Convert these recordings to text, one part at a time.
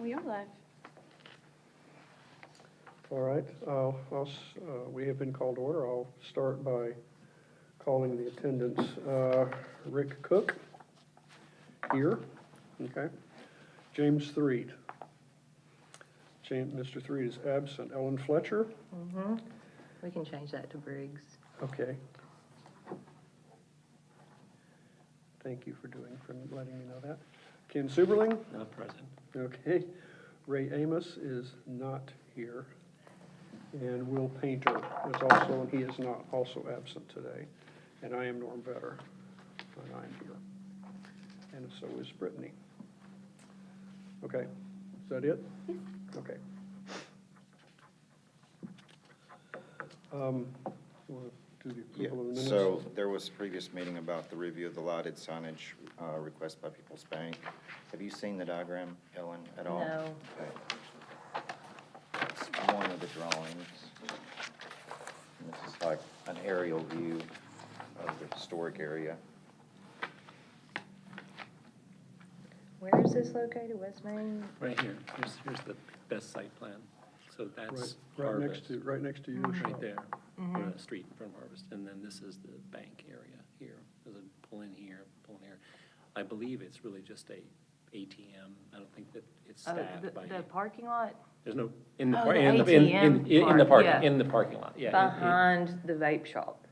We are live. All right, we have been called to order. I'll start by calling the attendance. Rick Cook, here, okay. James Threed. Mr. Threed is absent. Ellen Fletcher, We can change that to Briggs. okay. Thank you for letting me know that. Ken Suberling, Not present. okay. Ray Amos is not here. And Will Painter is also, and he is not also absent today. And I am Norm Vetter, and I'm here. And so is Brittany. Okay, is that it? Yes. Okay. You want to do the Yeah, approval of the minutes? so there was a previous meeting about the review of the lighted signage request by People's Bank. Have you seen the diagram, Ellen, at all? No. Okay. It's one of the drawings. And this is like an aerial view of the historic area. Where is this located, West Main? Right here, here's the best site plan. So that's Right Harvest, right next to your shop. right there, street in front of Harvest. And then this is the bank area here. There's a pull in here, pull in here. I believe it's really just a ATM. I don't think that it's staffed by. The parking lot There's no, in the, Oh, par- the in the, ATM in the part, parking, yeah. in the parking lot, yeah. behind the vape shop,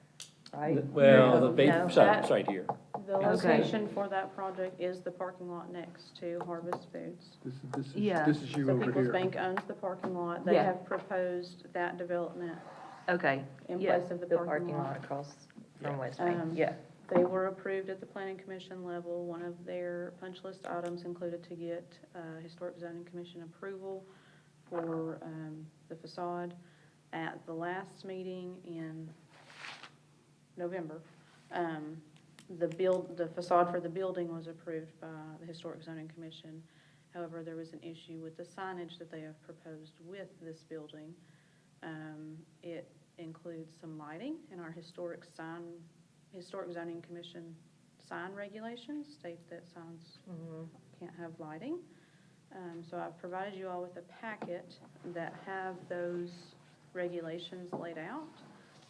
right? Well, the No. vape shop's right here. The Okay. location for that project is the parking lot next to Harvest Foods. Yeah. This is you So over People's here. Bank owns the parking lot. They Yeah. have proposed that development. Okay, In yeah, place of the the parking parking lot. lot across Yeah. from West Main, Um, yeah. They were approved at the planning commission level. One of their punch list items included to get historic zoning commission approval for the facade. At the last meeting in November, the facade for the building was approved by the historic zoning commission. However, there was an issue with the signage that they have proposed with this building. It includes some lighting, and our historic zoning commission sign regulations state that signs can't have lighting. So I've provided you all with a packet that have those regulations laid out.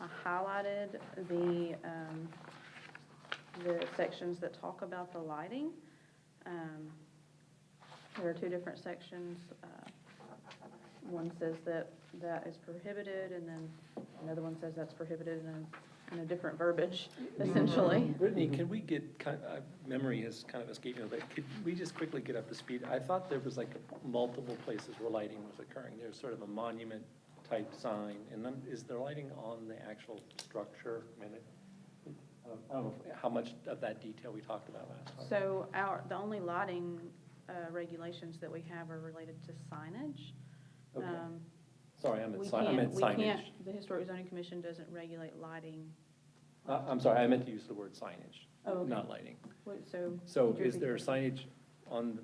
I highlighted the sections that talk about the lighting. There are two different sections. One says that is prohibited, and then another one says that's prohibited in a different verbiage, essentially. Brittany, can we get, memory has kind of escaped me, but could we just quickly get up to speed? I thought there was like multiple places where lighting was occurring. There's sort of a monument type sign, and then is there lighting on the actual structure? I mean, I don't know how much of that detail we talked about last time. So the only lighting regulations that we have are related to signage. Okay. Sorry, I meant We signage. can't, the Historic Zoning Commission doesn't regulate lighting. I'm sorry, I meant to use the word signage, Oh, okay. not lighting. So. So could you is repeat there that? signage on the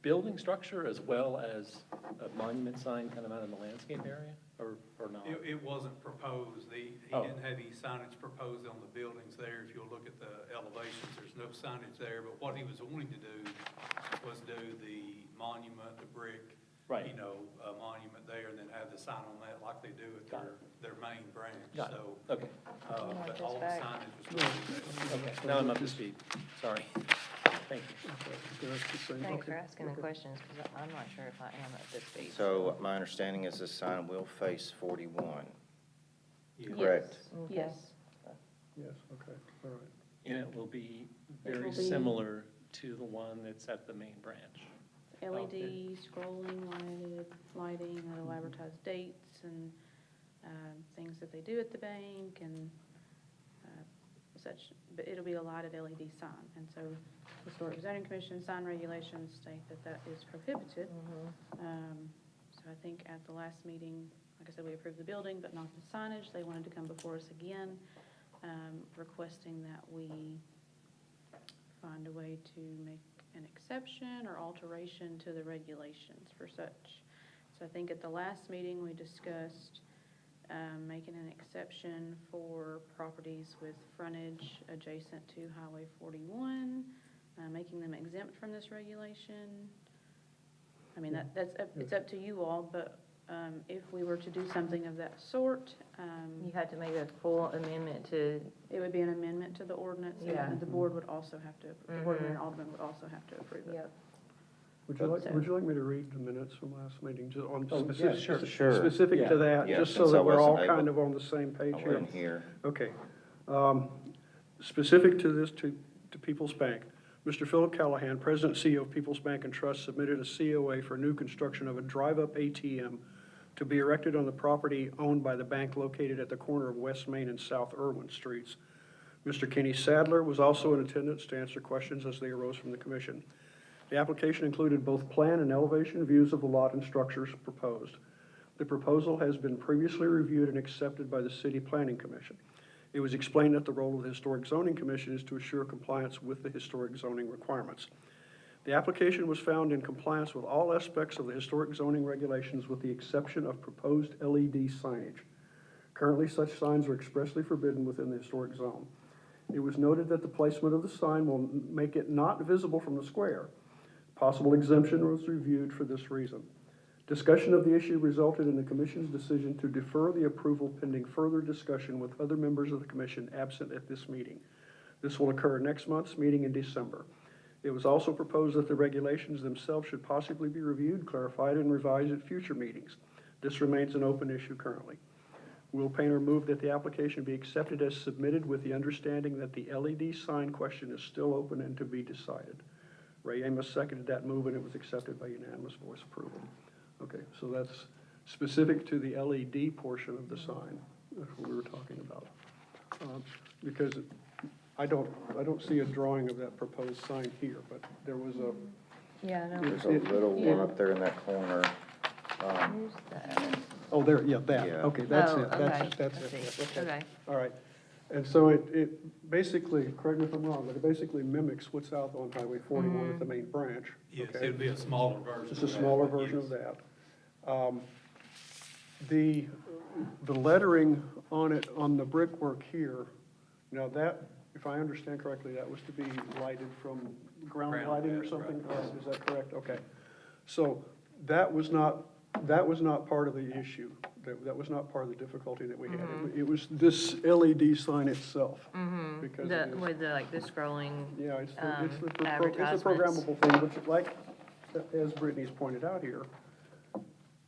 building structure as well as a monument sign kind of out in the landscape area, or not? It wasn't proposed, he Oh. didn't have any signage proposed on the buildings there. If you'll look at the elevations, there's no signage there, but what he was wanting to do was do the monument, the brick, Right. you know, a monument there, and then have the sign on that like they do at Got their main branch, Got it. so. Okay, But this all the back. signage was going to okay, now I'm up to speed, sorry. Thank you. That's the same. Thanks for Okay. asking the questions, because I'm not sure if I am up to speed. So my understanding is this sign will face 41. be. Correct. Okay. Yes. Yes, okay, all right. And it will be It very will be- similar to the one that's at the main branch. LED, scrolling lighting, that'll advertise dates and things that they do at the bank and such, but it'll be a lighted LED sign. And so Historic Zoning Commission sign regulations state that that is prohibited. So I think at the last meeting, like I said, we approved the building, but not the signage. They wanted to come before us again, requesting that we find a way to make an exception or alteration to the regulations for such. So I think at the last meeting, we discussed making an exception for properties with frontage adjacent to Highway 41, making them exempt from this regulation. I mean, it's up to you all, but if we were to do something of that sort, You had to make a full amendment to, it would be an amendment to the ordinance, Yeah. and the board would also have to, the board Mhm. and alderman would also have to approve it. yep. Would you like me to read the minutes from last meeting, just on Oh, yeah, specific, sure. specific Yeah. to that, Yeah, just so since I that we're all wasn't kind able- of on the same page I here? wasn't here. Okay. Specific to this, to People's Bank, Mr. Philip Callahan, President and CEO of People's Bank and Trust, submitted a COA for new construction of a drive-up ATM to be erected on the property owned by the bank located at the corner of West Main and South Irwin Streets. Mr. Kenny Sadler was also in attendance to answer questions as they arose from the commission. The application included both plan and elevation views of the lot and structures proposed. The proposal has been previously reviewed and accepted by the City Planning Commission. It was explained that the role of the Historic Zoning Commission is to assure compliance with the historic zoning requirements. The application was found in compliance with all aspects of the historic zoning regulations with the exception of proposed LED signage. Currently, such signs are expressly forbidden within the historic zone. It was noted that the placement of the sign will make it not visible from the square. Possible exemption was reviewed for this reason. Discussion of the issue resulted in the commission's decision to defer the approval pending further discussion with other members of the commission absent at this meeting. This will occur next month's meeting in December. It was also proposed that the regulations themselves should possibly be reviewed, clarified, and revised at future meetings. This remains an open issue currently. Will Painter moved that the application be accepted as submitted with the understanding that the LED sign question is still open and to be decided. Ray Amos seconded that move, and it was accepted by unanimous voice approval. Okay, so that's specific to the LED portion of the sign. That's what we were talking about. Because I don't see a drawing of that proposed sign here, but there was a, Yeah, I know. There's a little one up there in that corner. Where's that? oh, there, yeah, that, Yeah. okay, that's Oh, it, that's okay. it, that's I it. see. yeah, Okay. All right, and so it basically, correct me if I'm wrong, but it basically mimics what's out on Highway 41 at the main branch. Yes, okay? it'd be a smaller version. Just a of that, smaller but version yes. of that. The lettering on it, on the brickwork here, now that, if I understand correctly, that was to be lighted from ground Ground, lighting or yeah, something? right. Is that correct? Okay. So that was not part of the issue. That was not part of the difficulty that we had. It was this LED sign itself. Because it is- With the, like, the scrolling, yeah, it's the it's the advertisements. programmable thing, but like, as Brittany's pointed out here,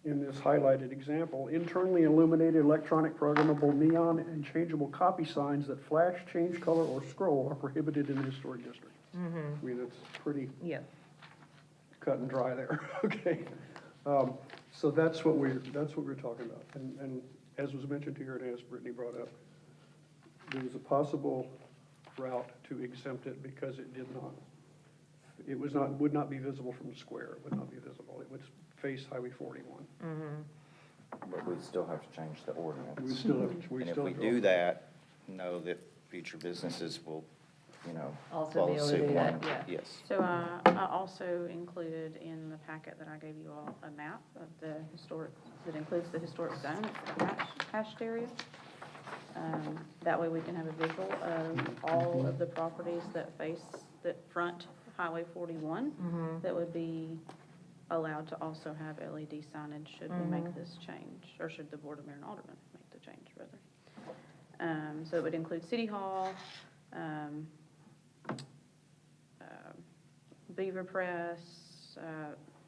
in this highlighted example, internally illuminated electronic programmable neon and changeable copy signs that flash, change color, or scroll are prohibited in the historic district. I mean, it's pretty yeah. cut and dry there, okay? So that's what we're talking about. And as was mentioned here, and as Brittany brought up, there was a possible route to exempt it because would not be visible from the square. It would not be visible. It would face Highway 41. But we still have to change the We ordinance. still have, And if we do that, know that future businesses will, Also follow be able to suit do that, one. yeah. Yes. So I also included in the packet that I gave you all a map of the historic, that includes the historic zone, it's the hashed area. That way we can have a visual of all of the properties that front Highway 41 that would be allowed to also have LED signage should we make this change, or should the Board of Mayor and Aldermen make the change, rather. So it would include City Hall, Beaver Press,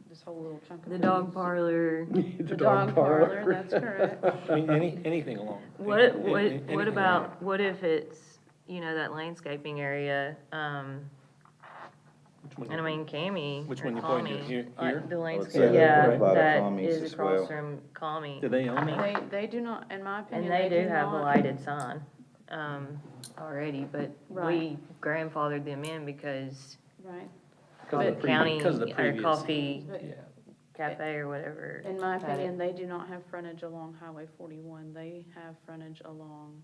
this whole little chunk of. The dog things. parlor. The dog parlor, that's correct. I mean, anything along. What anything about, what if it's, that landscaping area, Which one and I mean, Cami. Which or one you pointing to? Cami, Here? like Here? the say landscape, they're yeah, right by the that Camis is as across well. from Cami. Do they own that? They do not, in my opinion. And they do have a not- lighted sign, already, but Right. we grandfathered them in because Right. Because of the county, because of the or previous- coffee Yeah. cafe or whatever. In my had it. opinion, they do not have frontage along Highway 41. They have frontage along.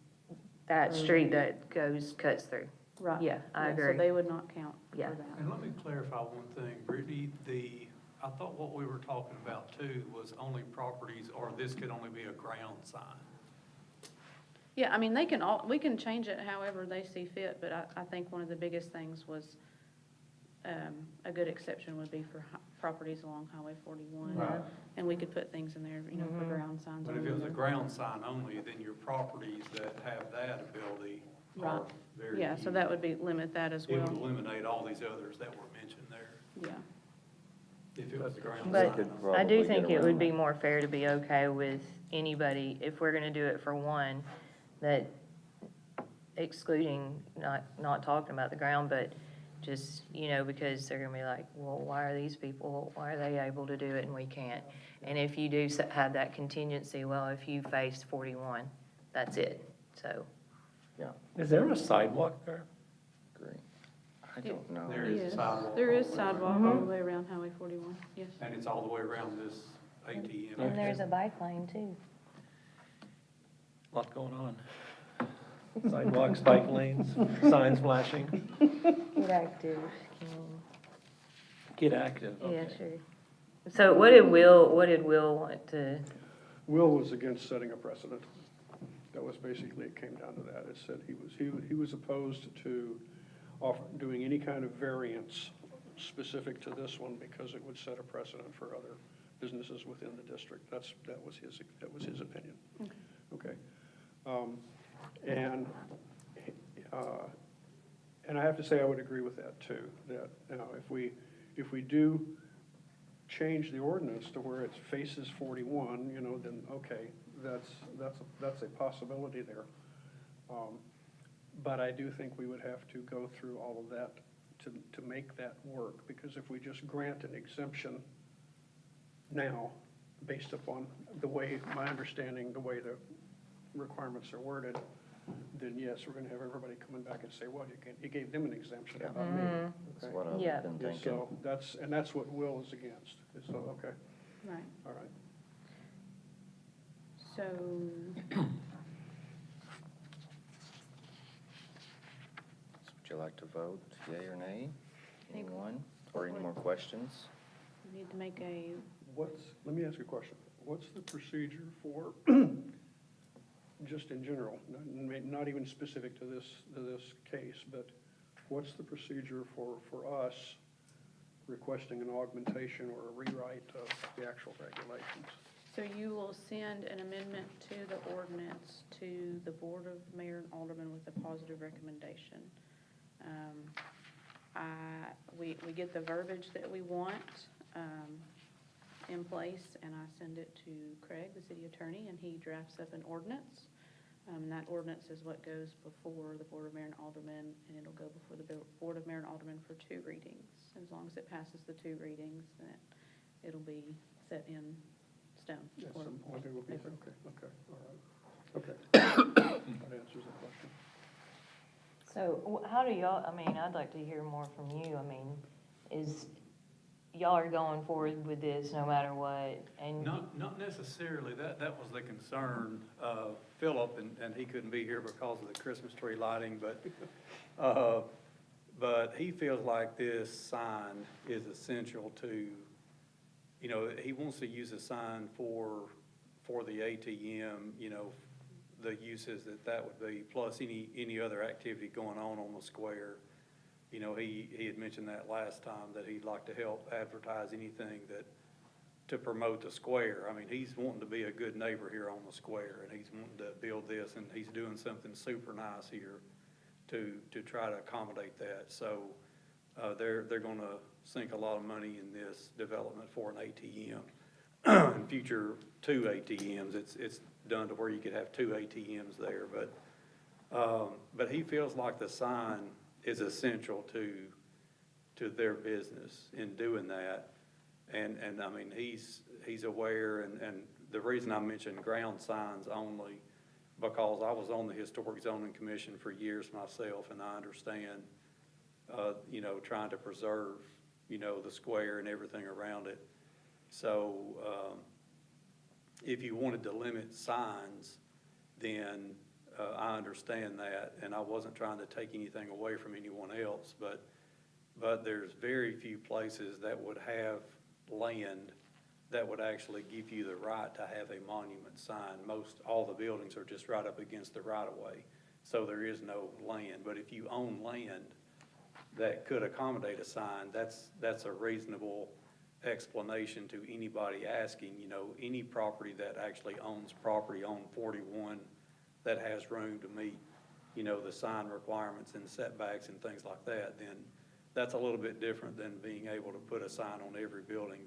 That street that cuts through. Right. Yeah, I So agree. they would not count for Yeah. that. And let me clarify one thing, Brittany, I thought what we were talking about too was only properties, or this could only be a ground sign. Yeah, I mean, we can change it however they see fit, but I think one of the biggest things was a good exception would be for properties along Highway 41. Right. And we could put things in there, you know, for ground signs. But if it was a only. ground sign only, then your properties that have that ability are Right. very Yeah, so few. that would be, limit that as It would well. eliminate all these others that were mentioned there, Yeah. if it was a ground But sign could only. I do Probably think get it would around be that. more fair to be okay with anybody, if we're gonna do it for one, that excluding, not talking about the ground, but just, you know, because they're gonna be like, well, why are these people, why are they able to do it and we can't? And if you do have that contingency, well, if you face 41, that's it, so. Yeah, Is there a sidewalk there? agree. I don't know. There is a Yes. sidewalk There is all the way around. sidewalk all the way around Highway 41, yes. And it's all the way around this ATM. And there's a bike lane too. Lot going on. Sidewalks, bike lanes, signs flashing. Get active, Ken. Get active, Yeah, okay. sure. So what did Will want to, Will was against setting a precedent. That was basically, it came down to that. It said he was opposed to doing any kind of variance specific to this one because it would set a precedent for other businesses within the district. That was his opinion. Okay. And I have to say, I would agree with that too, that, you know, if we do change the ordinance to where it faces 41, you know, then, okay, that's a possibility there. But I do think we would have to go through all of that to make that work, because if we just grant an exemption now, based upon the way, my understanding, the way the requirements are worded, then yes, we're gonna have everybody coming back and say, well, you gave them an exemption, how about me? That's Okay? what I've Yeah. been Yeah, thinking. so that's what Will is against, so, okay, Right. all right. So, Would you like to vote, yea or nay? Think- Anyone? Or any more questions? we need to make a, Let me ask you a question. What's the procedure for, just in general, not even specific to this case, but what's the procedure for us requesting an augmentation or a rewrite of the actual regulations? so you will send an amendment to the ordinance to the Board of Mayor and Aldermen with a positive recommendation. We get the verbiage that we want in place, and I send it to Craig, the city attorney, and he drafts up an ordinance. That ordinance is what goes before the Board of Mayor and Aldermen, and it'll go before the Board of Mayor and Aldermen for 2 readings. As long as it passes the 2 readings, then it'll be set in stone. At or some point, it will be, paper. okay, all right. Okay. That answers the question. so how do y'all, I mean, I'd like to hear more from you. I mean, y'all are going forward with this no matter what, and. Not necessarily, that was the concern of Philip, and he couldn't be here because of the Christmas tree lighting, but he feels like this sign is essential to, you know, he wants to use a sign for the ATM, you know, the uses that would be, plus any other activity going on the square. You know, he had mentioned that last time, that he'd like to help advertise anything to promote the square. I mean, he's wanting to be a good neighbor here on the square, and he's wanting to build this, and he's doing something super nice here to try to accommodate that. So, they're gonna sink a lot of money in this development for an ATM. In future, 2 ATMs, it's done to where you could have 2 ATMs there, but he feels like the sign is essential to their business in doing that. And I mean, he's aware, and the reason I mentioned ground signs only, because I was on the Historic Zoning Commission for years myself, and I understand, you know, trying to preserve, you know, the square and everything around it. So, if you wanted to limit signs, then I understand that, and I wasn't trying to take anything away from anyone else, but there's very few places that would have land that would actually give you the right to have a monument sign. All the buildings are just right up against the right-of-way, so there is no land. But if you own land, that could accommodate a sign, that's a reasonable explanation to anybody asking, you know, any property that actually owns property on 41 that has room to meet, you know, the sign requirements and setbacks and things like that, then that's a little bit different than being able to put a sign on every building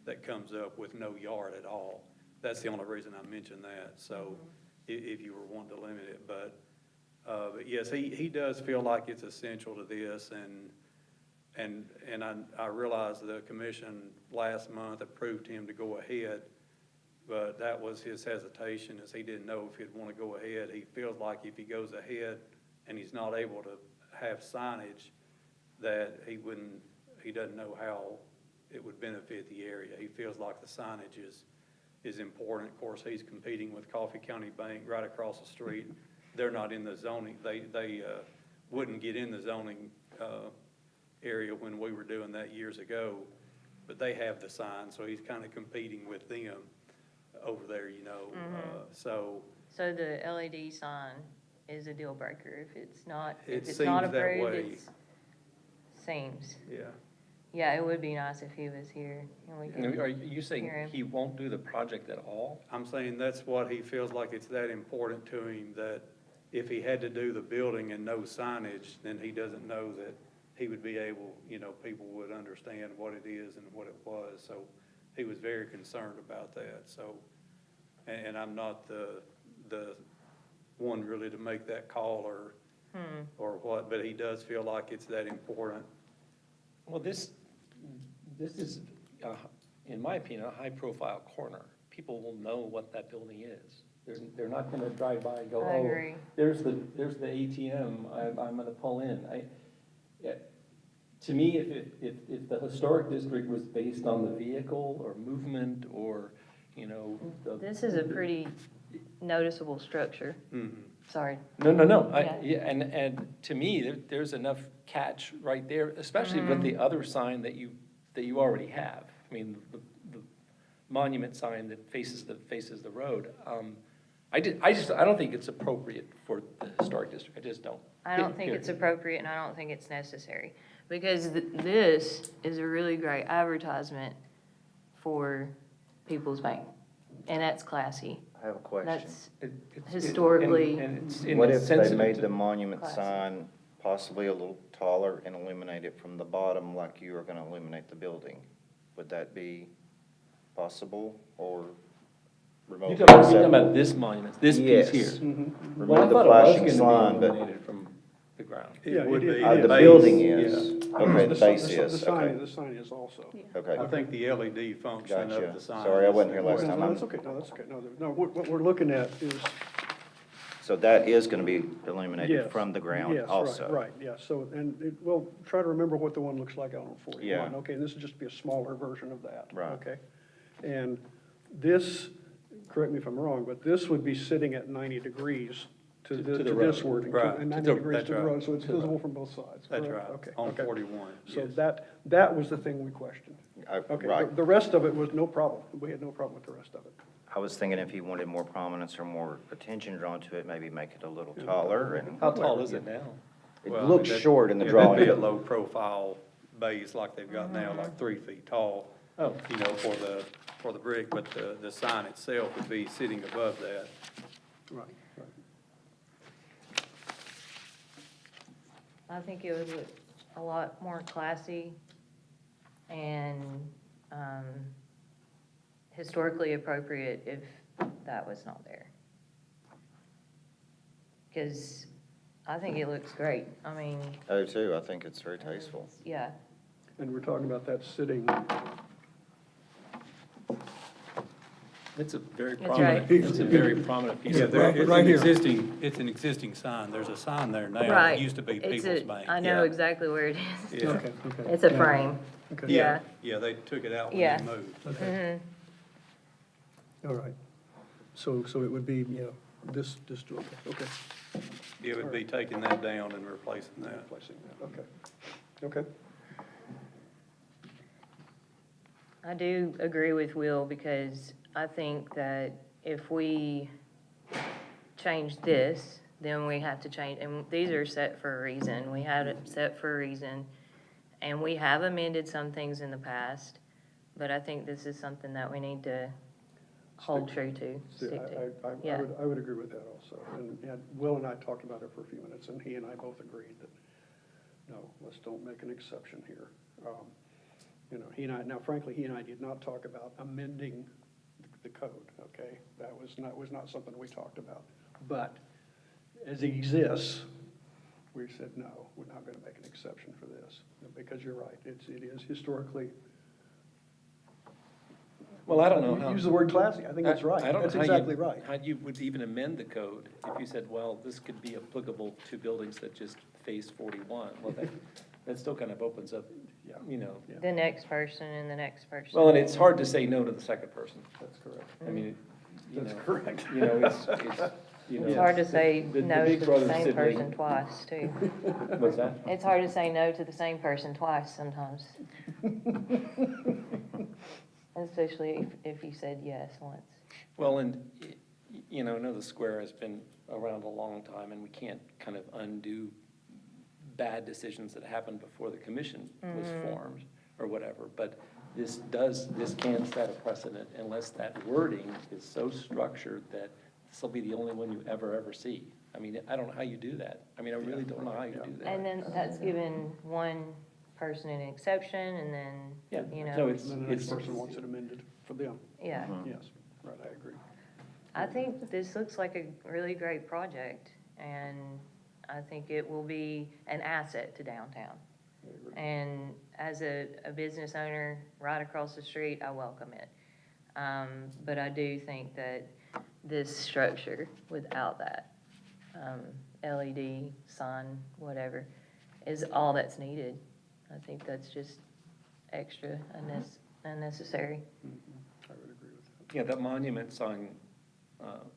that comes up with no yard at all. That's the only reason I mentioned that, so if you were wanting to limit it, but yes, he does feel like it's essential to this, and I realize the commission last month approved him to go ahead, but that was his hesitation, is he didn't know if he'd want to go ahead. He feels like if he goes ahead and he's not able to have signage, that he doesn't know how it would benefit the area. He feels like the signage is important. Of course, he's competing with Coffee County Bank right across the street. They're not in the zoning, they wouldn't get in the zoning area when we were doing that years ago, but they have the sign, so he's kind of competing with them over there, you know, so. So the LED sign is a deal breaker. If it's not It approved, seems that way. it's, seems. Yeah. Yeah, it would be nice if he was here and we And could. are you saying Hear him. he won't do the project at all? I'm saying that's what he feels like, it's that important to him, that if he had to do the building and no signage, then he doesn't know that he would be able, you know, people would understand what it is and what it was. So he was very concerned about that, so, and I'm not the one really to make that call or what, but he does feel like it's that important. Well, this is, in my opinion, a high-profile corner. People will know what that building is. They're not gonna drive by and go, I oh, agree. there's the ATM, I'm gonna pull in. To me, if the historic district was based on the vehicle or movement or, you know. This is a pretty noticeable structure. Sorry. No, Yeah. yeah, and to me, there's enough catch right there, especially with the other sign that you already have. I mean, the monument sign that faces the road. I don't think it's appropriate for the historic district, I just don't. I don't think it's appropriate and I don't think it's necessary. Because this is a really great advertisement for People's Bank. And that's classy. I have a question. That's It's- historically. and it's- and What it's if they sensitive made to- the monument Classic. sign possibly a little taller and illuminate it from the bottom like you are gonna illuminate the building? Would that be possible or remotely You're talking acceptable? about this monument, this piece Yes. here. Mm-hmm. Well, I Remove the thought it was flashing gonna sign, be but illuminated from the ground. Yeah, It would it be. is. the base, building yeah. is, okay, the base is, The okay, sign is also. okay. I think the LED function of Gotcha. the sign. Sorry, I is- wasn't here last time. No, that's okay, no, that's okay, no, what we're looking at is. So that is gonna be illuminated Yes, from the ground yes, also? Right, yeah, so, and we'll try to remember what the one looks like out on 41. Yeah. Okay, and this is just be a smaller version of that. Right. Okay, and this, correct me if I'm wrong, but this would be sitting at 90 degrees to To this the road. wording. Right. And 90 To the- degrees that's to the right. road, so it's To the visible road. from both sides. That's correct? right, Okay, on okay. 41, So yes. that was the thing we questioned. Okay, Right. the rest of it was no problem, we had no problem with the rest of it. I was thinking if he wanted more prominence or more attention drawn to it, maybe make it a little taller and. How tall is it now? It Well, looks that- short in the yeah, drawing. That'd be a low-profile base like they've got now, like 3 feet tall. Oh. You know, for the brick, but the sign itself would be sitting above that. Right, right. I think it would look a lot more classy and historically appropriate if that was not there. Because I think it looks great. I mean, I do too, I think it's very tasteful. yeah. And we're talking about that sitting, It's a very That's prominent, right. it's a very prominent piece Yeah, of there, property. it's Right an here. existing sign. There's a sign there now. Right. It used to be It's People's a- Bank. I know Yeah. exactly where it is. Yeah. okay, okay. It's a Yeah. frame. Okay. Yeah. Yeah, they took it out when Yeah. they moved. Okay, all right. So it would be, yeah, this, okay, It would be taking that down and replacing that. replacing that, okay, okay. I do agree with Will because I think that if we change this, then we have to change, and these are set for a reason. We had it set for a reason, and we have amended some things in the past, but I think this is something that we need to hold true to, See, stick to. Yeah. I would agree with that also. And Will and I talked about it for a few minutes, and he and I both agreed that, no, let's don't make an exception here. You know, he and I, now frankly, he and I did not talk about amending the code, okay? That was not something we talked about. But as it exists, we said, no, we're not gonna make an exception for this, because you're right, it is historically. Well, I don't know how. Use the word classy, I think that's right. I don't know That's how you- exactly right. How you would even amend the code if you said, well, this could be applicable to buildings that just face 41. Well, that still kind of opens up, Yeah. you know. Yeah. The next person and the next person. Well, and it's hard to say no to the second person. That's correct. I mean, you That's know. correct. You know, it's, you know. It's hard to say the no big to the brother same sibling- person twice, too. What's that? It's hard to say no to the same person twice sometimes. Especially if you said yes once. Well, and, you know, I know the square has been around a long time, and we can't kind of undo bad decisions that happened before the commission was formed, or whatever, but this can set a precedent unless that wording is so structured that this will be the only one you ever see. I mean, I don't know how you do that. I mean, I really don't know how you do that. And then that's given one person an exception, and then, Yeah, you so know, And then the next person wants it amended for them. yeah. Yes, right, I agree. I think this looks like a really great project, and I think it will be an asset to downtown. I agree. And as a business owner right across the street, I welcome it. But I do think that this structure without that, LED sign, whatever, is all that's needed. I think that's just extra unnecessary. I would agree with that. Yeah, that monument sign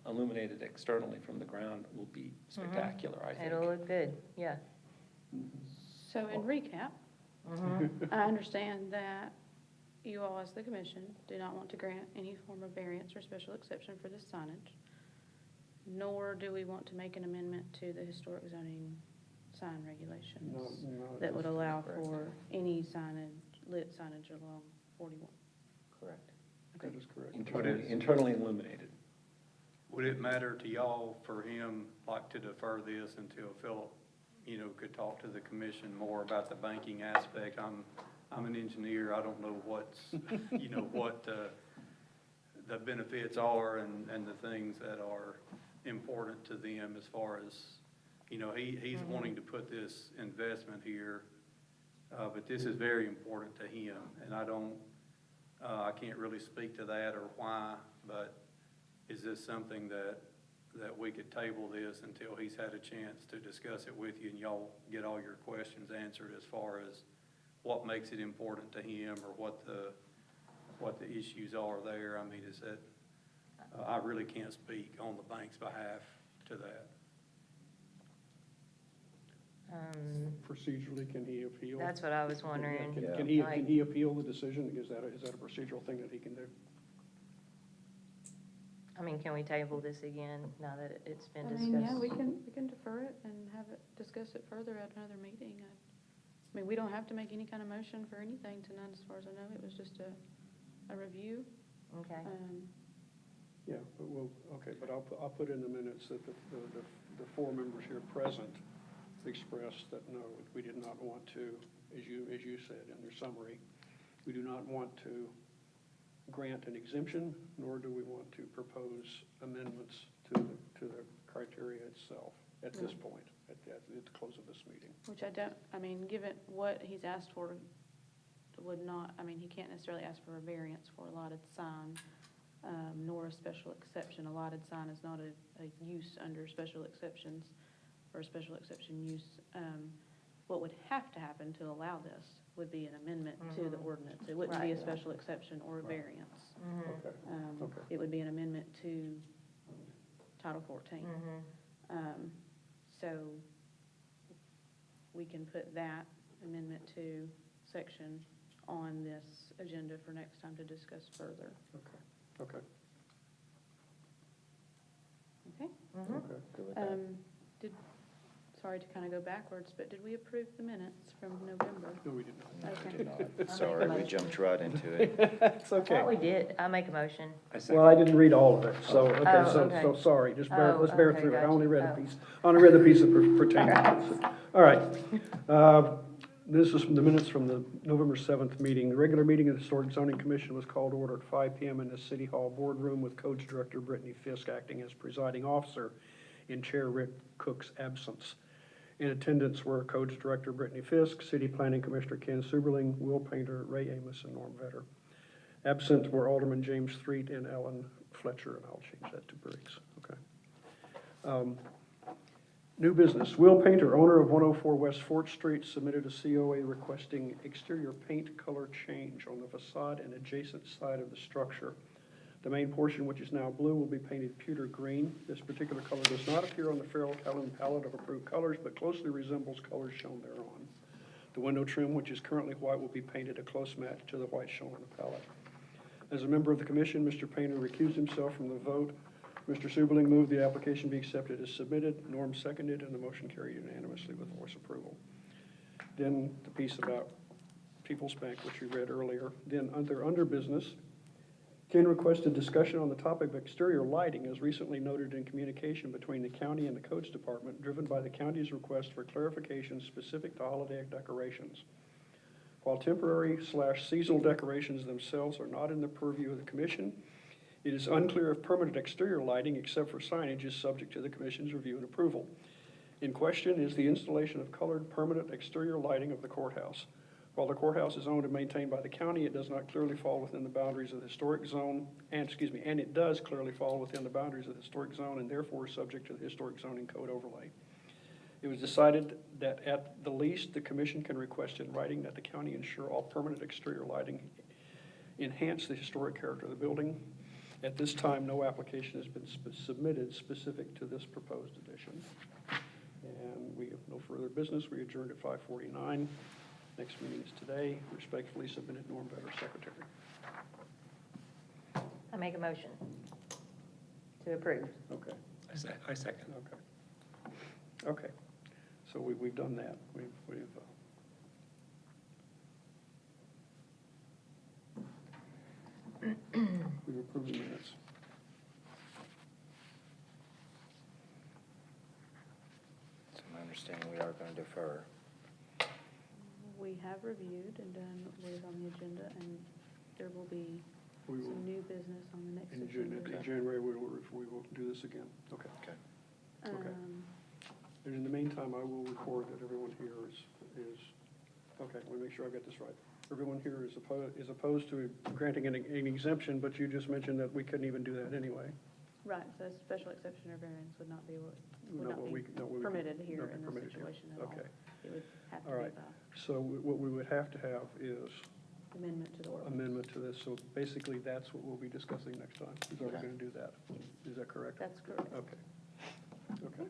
illuminated externally from the ground will be spectacular, I think. It'll look good, yeah. So in recap, Mhm. I understand that you all, as the commission, do not want to grant any form of variance or special exception for this signage, nor do we want to make an amendment to the historic zoning sign regulations No, that would allow for any signage, lit signage along 41. Correct. that is correct. Internally illuminated. Would it matter to y'all for him, like, to defer this until Philip, you know, could talk to the commission more about the banking aspect? I'm an engineer, I don't know what's, you know, what the benefits are and the things that are important to them as far as, you know, he's wanting to put this investment here, but this is very important to him, and I can't really speak to that or why, but is this something that we could table this until he's had a chance to discuss it with you and y'all get all your questions answered as far as what makes it important to him or what the issues are there? I mean, is that, I really can't speak on the bank's behalf to that. Procedurally, can he appeal? That's what I was wondering. Can he appeal the decision? Is that a procedural thing that he can do? I mean, can we table this again now that it's been I discussed? mean, yeah, we can defer it and have it, discuss it further at another meeting. I mean, we don't have to make any kind of motion for anything tonight, as far as I know. It was just a review. Okay. Yeah, but but I'll put in the minutes that the four members here present expressed that, no, we did not want to, as you said in your summary, we do not want to grant an exemption, nor do we want to propose amendments to the criteria itself at this point, at the close of this meeting. Which I mean, given what he's asked for, would not, I mean, he can't necessarily ask for a variance for allotted sign, nor a special exception. Allotted sign is not a use under special exceptions, or a special exception use. What would have to happen to allow this would be an amendment to the ordinance. It wouldn't be a Right. special exception or a variance. Okay. Okay. It would be an amendment to Title 14. So we can put that amendment to section on this agenda for next time to discuss further. Okay. Okay? Okay. Good with that. sorry to kind of go backwards, but did we approve the minutes from November? No, we did not. Okay. Sorry, we jumped right into it. It's I okay. thought we did. I make a motion. I second. Well, I didn't read all of it, so, okay, Oh, so, okay. so sorry, just bear, Oh, let's bear okay, through it. I gotcha. only read a Oh. piece, I only read the piece that pertained to this. All right. This is from the minutes from the November 7th meeting. The regular meeting of the Historic Zoning Commission was called to order at 5 PM in the City Hall boardroom with Codes Director Brittany Fisk acting as presiding officer in Chair Rick Cook's absence. In attendance were Codes Director Brittany Fisk, City Planning Commissioner Ken Suberling, Will Painter, Ray Amos, and Norm Vetter. Absent were Alderman James Threet and Ellen Fletcher, and I'll change that to Briggs. Okay. New business. Will Painter, owner of 104 West Fort Street, submitted a COA requesting exterior paint color change on the facade and adjacent side of the structure. The main portion, which is now blue, will be painted pewter green. This particular color does not appear on the Farrell Calhoun palette of approved colors, but closely resembles colors shown thereon. The window trim, which is currently white, will be painted a close match to the white shown on the palette. As a member of the commission, Mr. Painter recused himself from the vote. Mr. Suberling moved the application be accepted as submitted. Norm seconded, and the motion carried unanimously with voice approval. Then the piece about People's Bank, which we read earlier. Then under business, Ken requested discussion on the topic of exterior lighting as recently noted in communication between the county and the Codes Department, driven by the county's request for clarification specific to holiday decorations. While temporary/seasonal decorations themselves are not in the purview of the commission, it is unclear if permanent exterior lighting, except for signage, is subject to the commission's review and approval. In question is the installation of colored permanent exterior lighting of the courthouse. While the courthouse is owned and maintained by the county, it does not clearly fall within the boundaries of the historic zone, and it does clearly fall within the boundaries of the historic zone and therefore is subject to the historic zoning code overlay. It was decided that at the least, the commission can request in writing that the county ensure all permanent exterior lighting enhance the historic character of the building. At this time, no application has been submitted specific to this proposed addition. And we have no further business. We adjourned at 5:49. Next meeting is today. Respectfully submitted, Norm Vetter, Secretary. I make a motion to approve. Okay, I second. okay. Okay, so we've done that. We've approved the minutes. So my understanding, we are going to defer. We have reviewed and done what is on the agenda, and there will be We will, some new business on the next in agenda. January, we will do this again. Okay. okay. And in the meantime, I will record that everyone here is, okay, let me make sure I got this right. Everyone here is opposed to granting an exemption, but you just mentioned that we couldn't even do that anyway. Right, so special exception or variance would not be, Not what we can- permitted here not in this permitted here. situation at all. Okay. It would have to All be right. by So what we would have to have is amendment to the ordinance. amendment to this. So basically, that's what we'll be discussing next time. Is are we Okay. going to do that? Is that correct? That's correct. Okay. Okay.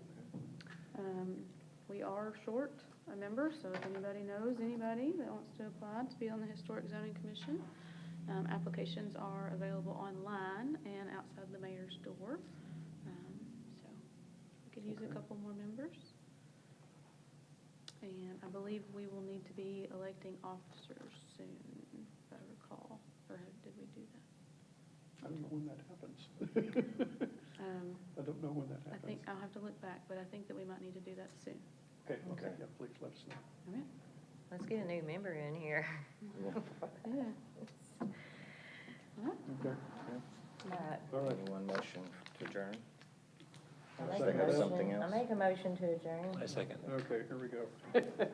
We are short a member, so if anybody knows anybody that wants to apply to be on the Historic Zoning Commission, applications are available online and outside the mayor's door. So we could use a Okay. couple more members. And I believe we will need to be electing officers soon, if I recall, or did we do that? I don't know when that happens. I don't know when that I happens. think, I'll have to look back, but I think that we might need to do that soon. Okay, Okay. yeah, please let us know. All right? Let's get a new member in here. Yeah. All right. Okay, Right. all right. Anyone motion to adjourn? I make Does a that have something motion, I else? make a motion to adjourn. I second. Okay, here we go.